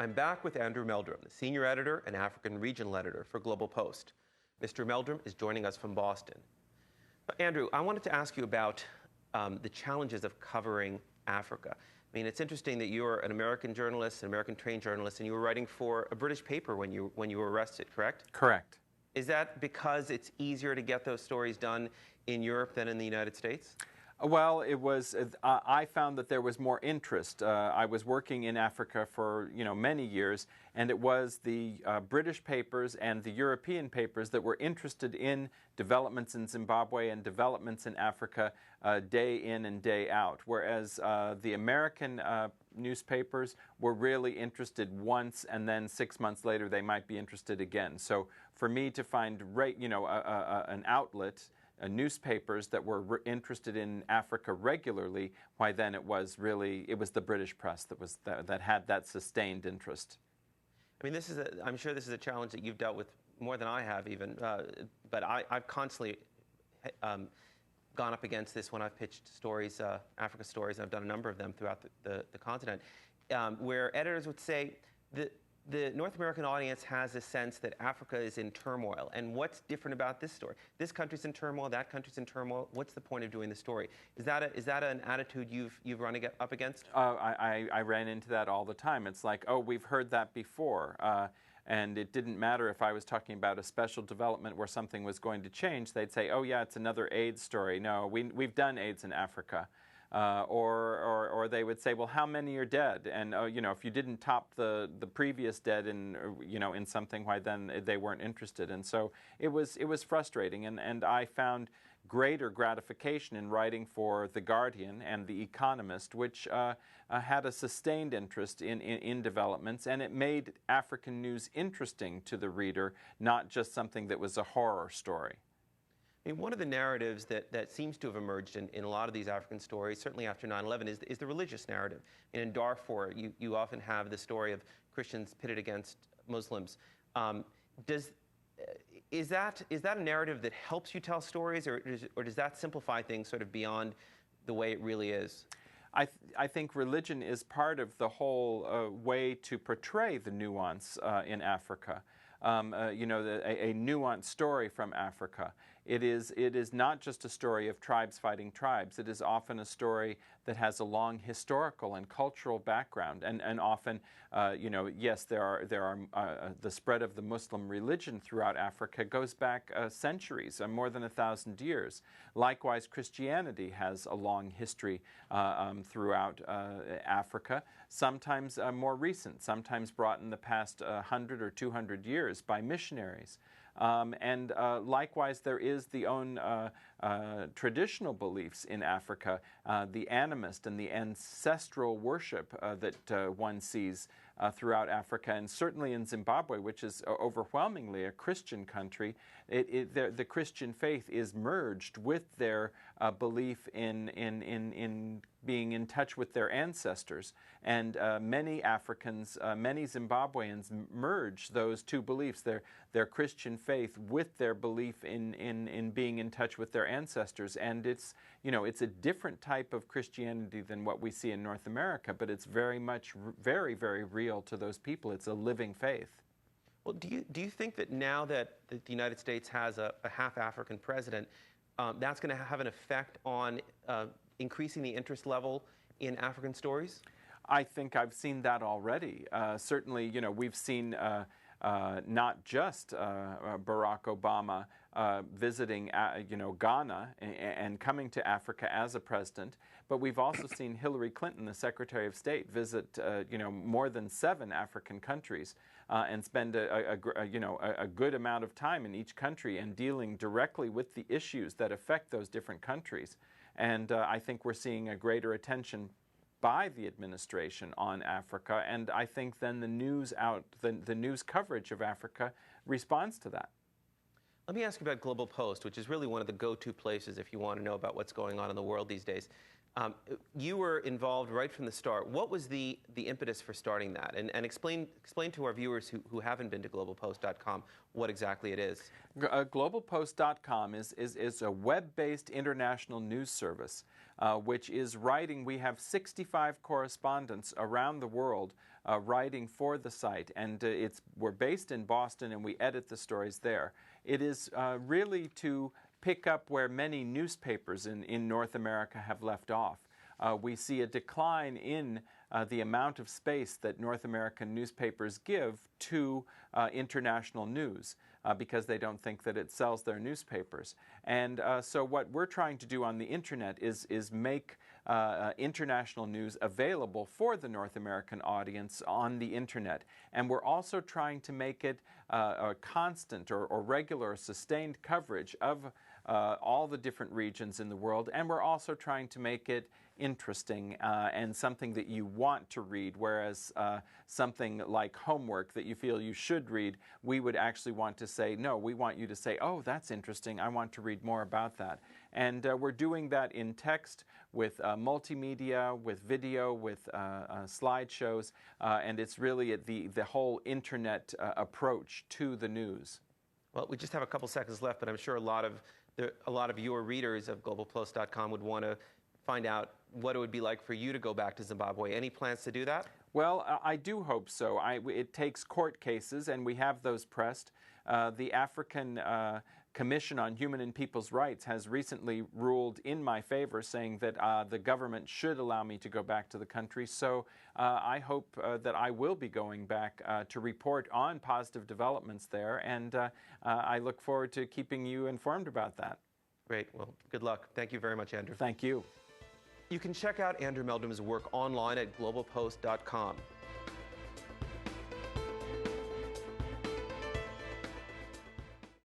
I'm back with Andrew Meldrum, the senior editor and African regional editor for Global Post. Mr. Meldrum is joining us from Boston. Andrew, I wanted to ask you about the challenges of covering Africa. I mean, it's interesting that you're an American journalist, an American-trained journalist, and you were writing for a British paper when you were arrested, correct? Correct. Is that because it's easier to get those stories done in Europe than in the United States? Well, it was. I found that there was more interest. I was working in Africa for many years, and it was the British papers and the European papers that were interested in developments in Zimbabwe and developments in Africa day in and day out. Whereas the American newspapers were really interested once, and then 6 months later they might be interested again. So for me to find an outlet. Newspapers that were interested in Africa regularly, why then it was the British press that had that sustained interest. I mean, I'm sure this is a challenge that you've dealt with more than I have even, but I've constantly gone up against this when I've pitched stories, Africa stories, and I've done a number of them throughout the continent, where editors would say the North American audience has a sense that Africa is in turmoil. And what's different about this story? This country's in turmoil, that country's in turmoil. What's the point of doing the story? Is that an attitude you've run up against? I ran into that all the time. It's like, oh, we've heard that before. And it didn't matter if I was talking about a special development where something was going to change. They'd say, oh, yeah, it's another AIDS story. No, we've done AIDS in Africa. Or they would say, well, how many are dead? And if you didn't top the previous dead in in something, why then they weren't interested. And so it was frustrating. And I found greater gratification in writing for The Guardian and The Economist, which had a sustained interest in developments, and it made African news interesting to the reader, not just something that was a horror story. I mean, one of the narratives that seems to have emerged in a lot of these African stories, certainly after 9/11, is the religious narrative. And in Darfur, you often have the story of Christians pitted against Muslims. Is that a narrative that helps you tell stories, or does that simplify things sort of beyond the way it really is? I think religion is part of the whole way to portray the nuance in Africa. A nuanced story from Africa. It is not just a story of tribes fighting tribes. It is often a story that has a long historical and cultural background, and often, yes, there are the spread of the Muslim religion throughout Africa goes back centuries, more than 1,000 years. Likewise, Christianity has a long history throughout Africa, sometimes more recent, sometimes brought in the past 100 or 200 years by missionaries. And likewise, there is the own traditional beliefs in Africa, the animist and the ancestral worship that one sees throughout Africa, and certainly in Zimbabwe, which is overwhelmingly a Christian country. The Christian faith is merged with their belief in being in touch with their ancestors. And many Africans, many Zimbabweans merge those two beliefs, their Christian faith with their belief in being in touch with their ancestors. And it's a different type of Christianity than what we see in North America, but it's very much, very, very real to those people. It's a living faith. Well, do you think that now that the United States has a half African president, that's going to have an effect on increasing the interest level in African stories? I think I've seen that already. Certainly, we've seen not just Barack Obama visiting, Ghana and coming to Africa as a president, but we've also seen Hillary Clinton, the Secretary of State, visit, more than 7 African countries and spend a good amount of time in each country and dealing directly with the issues that affect those different countries. And I think we're seeing a greater attention by the administration on Africa, and I think then the news coverage of Africa responds to that. Let me ask you about Global Post, which is really one of the go-to places if you want to know about what's going on in the world these days. You were involved right from the start. What was the impetus for starting that? And explain to our viewers who haven't been to globalpost.com what exactly it is. Globalpost.com is a web-based international news service, which is writing. We have 65 correspondents around the world writing for the site, and we're based in Boston, and we edit the stories there. It is really to pick up where many newspapers in North America have left off. We see a decline in the amount of space that North American newspapers give to international news because they don't think that it sells their newspapers. And so what we're trying to do on the internet is make international news available for the North American audience on the internet. And we're also trying to make it a constant or regular, sustained coverage of all the different regions in the world, and we're also trying to make it interesting and something that you want to read, whereas something like homework that you feel you should read, we would actually want to say, no, we want you to say, oh, that's interesting, I want to read more about that. And we're doing that in text, with multimedia, with video, with slideshows, and it's really the whole internet approach to the news. Well, we just have a couple seconds left, but I'm sure a lot of your readers of globalpost.com would want to find out what it would be like for you to go back to Zimbabwe. Any plans to do that? Well, I do hope so. It takes court cases, and we have those pressed. The African Commission on Human and People's Rights has recently ruled in my favor, saying that the government should allow me to go back to the country. So I hope that I will be going back to report on positive developments there, and I look forward to keeping you informed about that. Great. Well, good luck. Thank you very much, Andrew. Thank you. You can check out Andrew Meldrum's work online at globalpost.com.